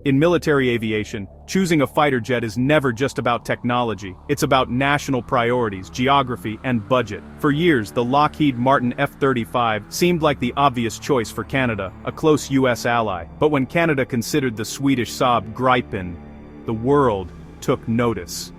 In military aviation, choosing a fighter jet is never just about technology, it's about national priorities, geography, and budget. For years, the Lockheed Martin F-35 seemed like the obvious choice for Canada, a close US ally. But when Canada considered the Swedish Saab Gripen, the world took notice.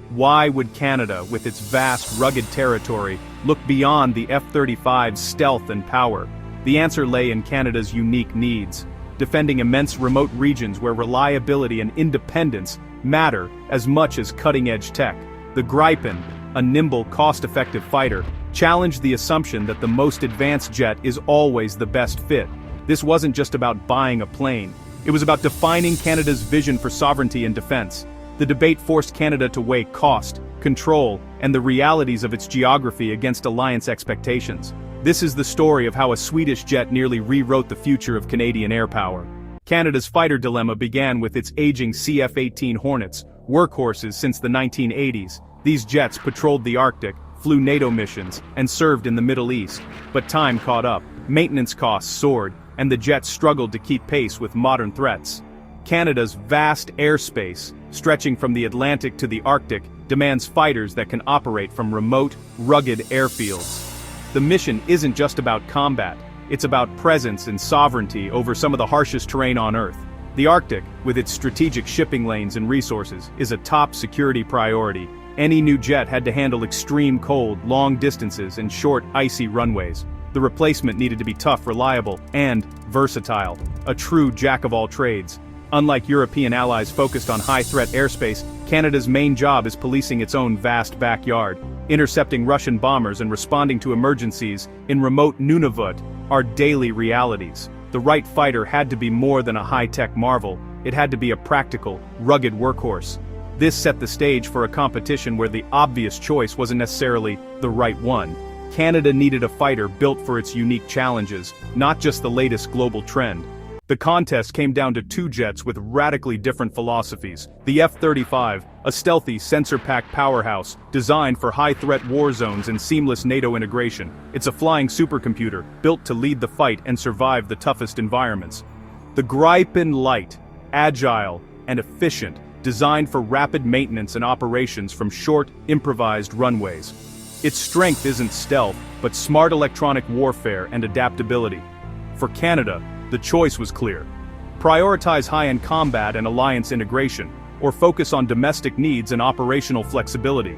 Why would Canada, with its vast, rugged territory, look beyond the F-35's stealth and power? The answer lay in Canada's unique needs. Defending immense remote regions where reliability and independence matter as much as cutting-edge tech. The Gripen, a nimble, cost-effective fighter, challenged the assumption that the most advanced jet is always the best fit. This wasn't just about buying a plane. It was about defining Canada's vision for sovereignty and defense. The debate forced Canada to weigh cost, control, and the realities of its geography against alliance expectations. This is the story of how a Swedish jet nearly rewrote the future of Canadian air power. Canada's fighter dilemma began with its aging CF-18 Hornets, workhorses since the 1980s. These jets patrolled the Arctic, flew NATO missions, and served in the Middle East. But time caught up, maintenance costs soared, and the jets struggled to keep pace with modern threats. Canada's vast airspace, stretching from the Atlantic to the Arctic, demands fighters that can operate from remote, rugged airfields. The mission isn't just about combat, it's about presence and sovereignty over some of the harshest terrain on Earth. The Arctic, with its strategic shipping lanes and resources, is a top security priority. Any new jet had to handle extreme cold, long distances, and short, icy runways. The replacement needed to be tough, reliable, and versatile, a true jack-of-all-trades. Unlike European allies focused on high-threat airspace, Canada's main job is policing its own vast backyard. Intercepting Russian bombers and responding to emergencies in remote Nunavut are daily realities. The right fighter had to be more than a high-tech marvel, it had to be a practical, rugged workhorse. This set the stage for a competition where the obvious choice wasn't necessarily the right one. Canada needed a fighter built for its unique challenges, not just the latest global trend. The contest came down to two jets with radically different philosophies. The F-35, a stealthy, sensor-packed powerhouse, designed for high-threat war zones and seamless NATO integration. It's a flying supercomputer, built to lead the fight and survive the toughest environments. The Gripen Light, agile and efficient, designed for rapid maintenance and operations from short, improvised runways. Its strength isn't stealth, but smart electronic warfare and adaptability. For Canada, the choice was clear. Prioritize high-end combat and alliance integration, or focus on domestic needs and operational flexibility.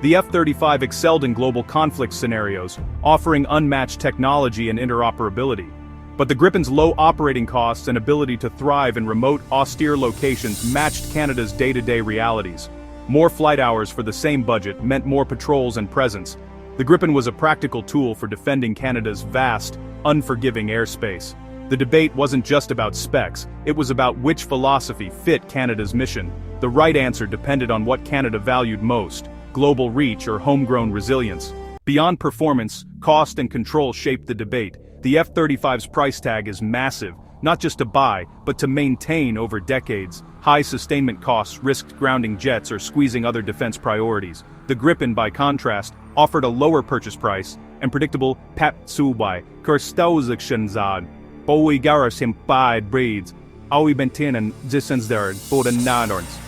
The F-35 excelled in global conflict scenarios, offering unmatched technology and interoperability. But the Gripen's low operating costs and ability to thrive in remote, austere locations matched Canada's day-to-day realities. More flight hours for the same budget meant more patrols and presence. The Gripen was a practical tool for defending Canada's vast, unforgiving airspace. The debate wasn't just about specs, it was about which philosophy fit Canada's mission. The right answer depended on what Canada valued most: global reach or homegrown resilience. Beyond performance, cost and control shaped the debate. The F-35's price tag is massive, not just to buy, but to maintain over decades. High sustainment costs risked grounding jets or squeezing other defense priorities. The Gripen, by contrast, offered a lower purchase price and predictable patsubai, kurstausakshanzad. Bowie Garras Himpide breeds, Awi Bentinen Zissensdard Bodenadorns.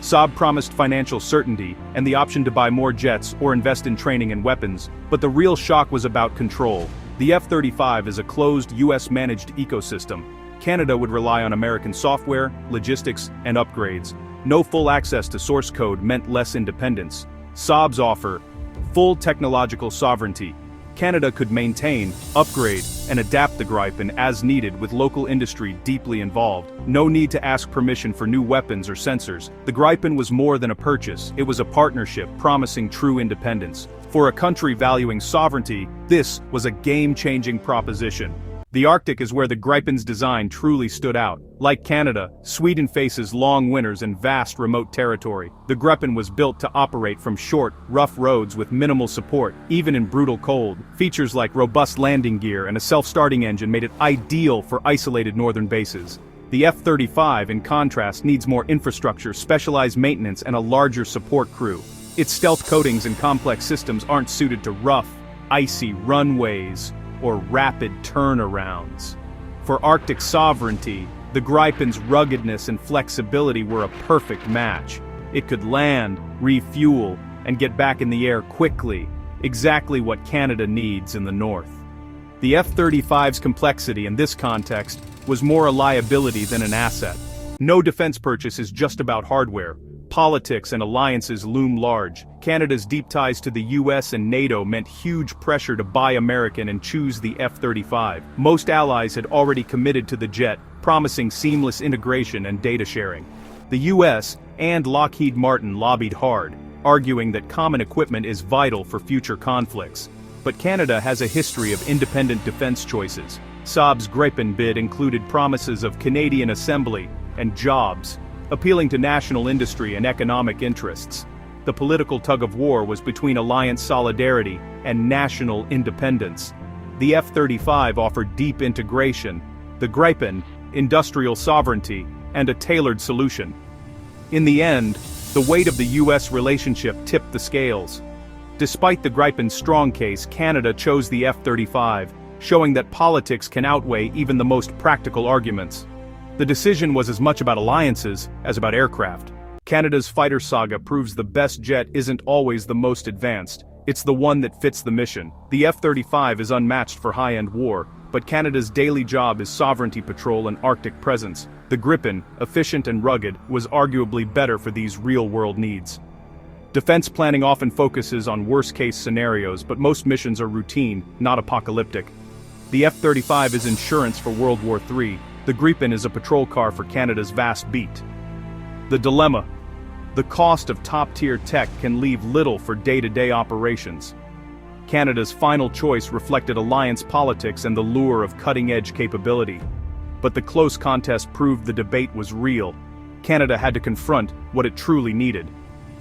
Saab promised financial certainty and the option to buy more jets or invest in training and weapons, but the real shock was about control. The F-35 is a closed US-managed ecosystem. Canada would rely on American software, logistics, and upgrades. No full access to source code meant less independence. Saab's offer, full technological sovereignty. Canada could maintain, upgrade, and adapt the Gripen as needed with local industry deeply involved. No need to ask permission for new weapons or sensors. The Gripen was more than a purchase, it was a partnership promising true independence. For a country valuing sovereignty, this was a game-changing proposition. The Arctic is where the Gripen's design truly stood out. Like Canada, Sweden faces long winters and vast remote territory. The Gripen was built to operate from short, rough roads with minimal support, even in brutal cold. Features like robust landing gear and a self-starting engine made it ideal for isolated northern bases. The F-35, in contrast, needs more infrastructure, specialized maintenance, and a larger support crew. Its stealth coatings and complex systems aren't suited to rough, icy runways or rapid turnarounds. For Arctic sovereignty, The Gripen's ruggedness and flexibility were a perfect match. It could land, refuel, and get back in the air quickly, exactly what Canada needs in the north. The F-35's complexity in this context was more a liability than an asset. No defense purchase is just about hardware. Politics and alliances loom large. Canada's deep ties to the US and NATO meant huge pressure to buy American and choose the F-35. Most allies had already committed to the jet, promising seamless integration and data sharing. The US and Lockheed Martin lobbied hard, arguing that common equipment is vital for future conflicts. But Canada has a history of independent defense choices. Saab's Gripen bid included promises of Canadian assembly and jobs, appealing to national industry and economic interests. The political tug-of-war was between alliance solidarity and national independence. The F-35 offered deep integration, the Gripen, industrial sovereignty, and a tailored solution. In the end, the weight of the US relationship tipped the scales. Despite the Gripen's strong case, Canada chose the F-35, showing that politics can outweigh even the most practical arguments. The decision was as much about alliances as about aircraft. Canada's fighter saga proves the best jet isn't always the most advanced, it's the one that fits the mission. The F-35 is unmatched for high-end war, but Canada's daily job is sovereignty patrol and Arctic presence. The Gripen, efficient and rugged, was arguably better for these real-world needs. Defense planning often focuses on worst-case scenarios, but most missions are routine, not apocalyptic. The F-35 is insurance for World War III. The Gripen is a patrol car for Canada's vast beat. The dilemma. The cost of top-tier tech can leave little for day-to-day operations. Canada's final choice reflected alliance politics and the lure of cutting-edge capability. But the close contest proved the debate was real. Canada had to confront what it truly needed.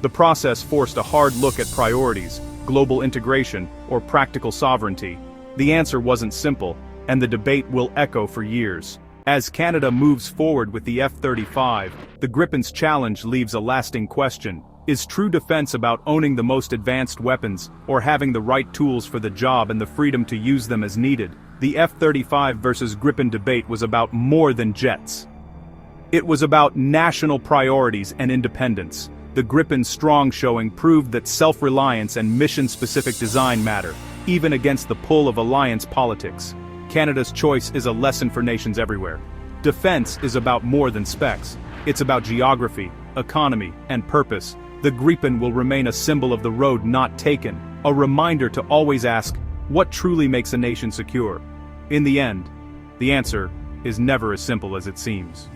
The process forced a hard look at priorities, global integration, or practical sovereignty. The answer wasn't simple, and the debate will echo for years. As Canada moves forward with the F-35, the Gripen's challenge leaves a lasting question. Is true defense about owning the most advanced weapons, or having the right tools for the job and the freedom to use them as needed? The F-35 versus Gripen debate was about more than jets. It was about national priorities and independence. The Gripen's strong showing proved that self-reliance and mission-specific design matter, even against the pull of alliance politics. Canada's choice is a lesson for nations everywhere. Defense is about more than specs. It's about geography, economy, and purpose. The Gripen will remain a symbol of the road not taken, a reminder to always ask, what truly makes a nation secure? In the end, the answer is never as simple as it seems.